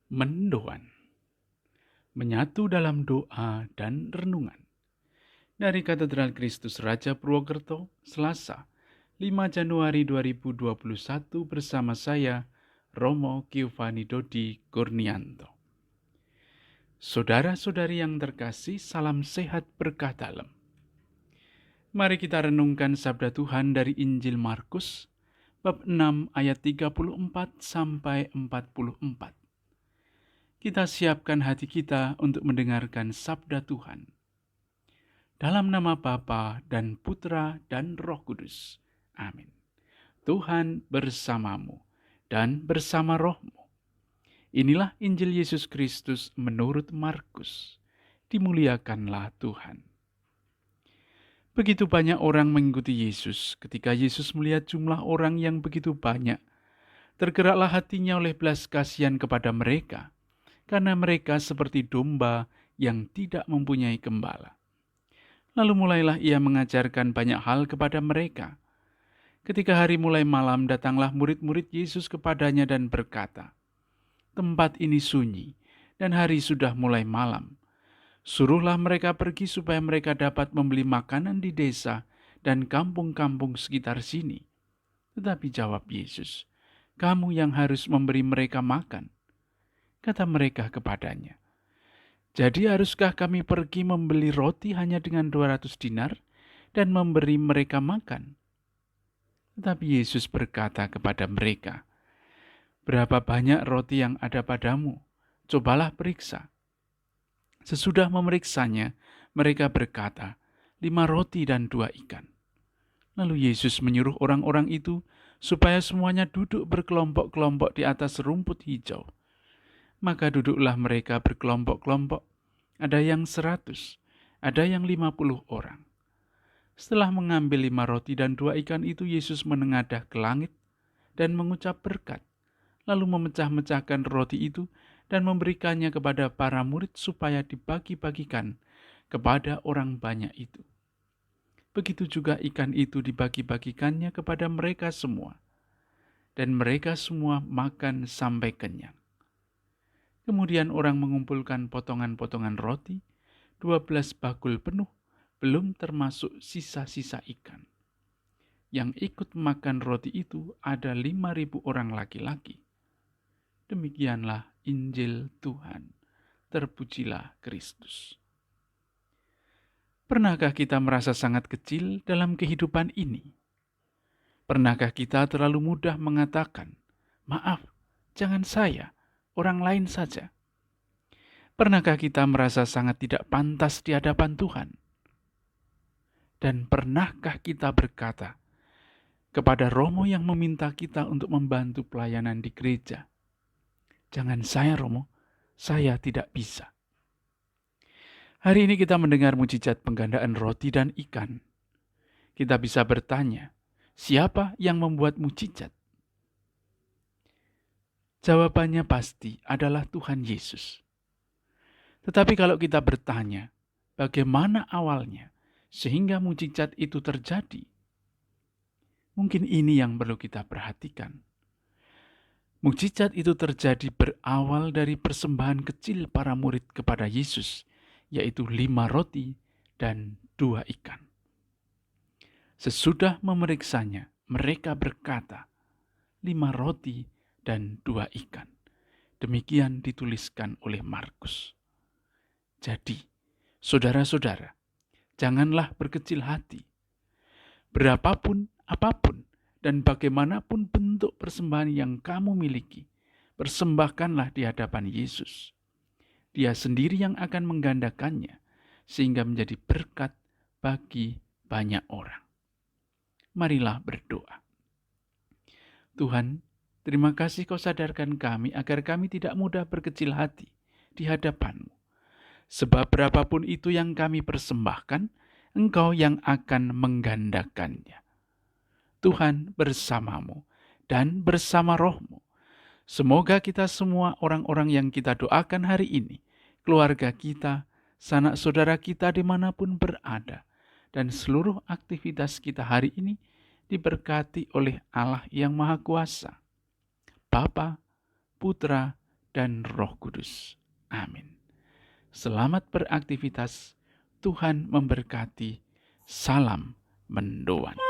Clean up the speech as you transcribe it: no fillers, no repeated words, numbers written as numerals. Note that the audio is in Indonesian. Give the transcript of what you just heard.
Mendoan, menyatu dalam doa dan renungan. Dari Katedral Kristus Raja Purwokerto, Selasa, 5 Januari 2021 bersama saya, Romo Giovanni Dodi Kurnianto. Saudara-saudari yang terkasih, salam sehat berkah dalam. Mari kita renungkan sabda Tuhan dari Injil Markus, bab 6 ayat 34 sampai 44. Kita siapkan hati kita untuk mendengarkan sabda Tuhan. Dalam nama Bapa dan Putra dan Roh Kudus. Amin. Tuhan bersamamu dan bersama rohmu. Inilah Injil Yesus Kristus menurut Markus. Dimuliakanlah Tuhan. Begitu banyak orang mengikuti Yesus. Ketika Yesus melihat jumlah orang yang begitu banyak, tergeraklah hatinya oleh belas kasihan kepada mereka, karena mereka seperti domba yang tidak mempunyai gembala. Lalu mulailah ia mengajarkan banyak hal kepada mereka. Ketika hari mulai malam, datanglah murid-murid Yesus kepadanya dan berkata, "Tempat ini sunyi, dan hari sudah mulai malam. Suruhlah mereka pergi supaya mereka dapat membeli makanan di desa dan kampung-kampung sekitar sini." Tetapi jawab Yesus, "Kamu yang harus memberi mereka makan." Kata mereka kepadanya, "Jadi haruskah kami pergi membeli roti hanya dengan 200 dinar dan memberi mereka makan?" Tetapi Yesus berkata kepada mereka, "Berapa banyak roti yang ada padamu? Cobalah periksa." Sesudah memeriksanya, mereka berkata, 5 roti dan 2 ikan. Lalu Yesus menyuruh orang-orang itu supaya semuanya duduk berkelompok-kelompok di atas rumput hijau. Maka duduklah mereka berkelompok-kelompok, ada yang 100, ada yang 50 orang. Setelah mengambil 5 roti dan 2 ikan itu, Yesus menengadah ke langit dan mengucap berkat, lalu memecah-mecahkan roti itu dan memberikannya kepada para murid supaya dibagi-bagikan kepada orang banyak itu. Begitu juga ikan itu dibagi-bagikannya kepada mereka semua, dan mereka semua makan sampai kenyang. Kemudian orang mengumpulkan potongan-potongan roti, 12 bakul penuh, belum termasuk sisa-sisa ikan. Yang ikut makan roti itu ada 5.000 orang laki-laki. Demikianlah Injil Tuhan. Terpujilah Kristus. Pernahkah kita merasa sangat kecil dalam kehidupan ini? Pernahkah kita terlalu mudah mengatakan, "Maaf, jangan saya, orang lain saja"? Pernahkah kita merasa sangat tidak pantas di hadapan Tuhan? Dan pernahkah kita berkata kepada Romo yang meminta kita untuk membantu pelayanan di gereja, "Jangan saya, Romo, saya tidak bisa"? Hari ini kita mendengar mujizat penggandaan roti dan ikan. Kita bisa bertanya, siapa yang membuat mujizat? Jawabannya pasti adalah Tuhan Yesus. Tetapi kalau kita bertanya, bagaimana awalnya sehingga mujizat itu terjadi? Mungkin ini yang perlu kita perhatikan. Mujizat itu terjadi berawal dari persembahan kecil para murid kepada Yesus, yaitu 5 roti dan 2 ikan. Sesudah memeriksanya, mereka berkata, 5 roti dan 2 ikan. Demikian dituliskan oleh Markus. Jadi, saudara-saudara, janganlah berkecil hati. Berapapun, apapun, dan bagaimanapun bentuk persembahan yang kamu miliki, persembahkanlah di hadapan Yesus. Dia sendiri yang akan menggandakannya, sehingga menjadi berkat bagi banyak orang. Marilah berdoa. Tuhan, terima kasih Kau sadarkan kami agar kami tidak mudah berkecil hati di hadapan-Mu. Sebab berapapun itu yang kami persembahkan, Engkau yang akan menggandakannya. Tuhan bersamamu dan bersama rohmu. Semoga kita semua orang-orang yang kita doakan hari ini, keluarga kita, sanak saudara kita dimanapun berada, dan seluruh aktivitas kita hari ini diberkati oleh Allah yang Maha Kuasa, Bapa, Putra, dan Roh Kudus. Amin. Selamat beraktivitas. Tuhan memberkati. Salam mendoan.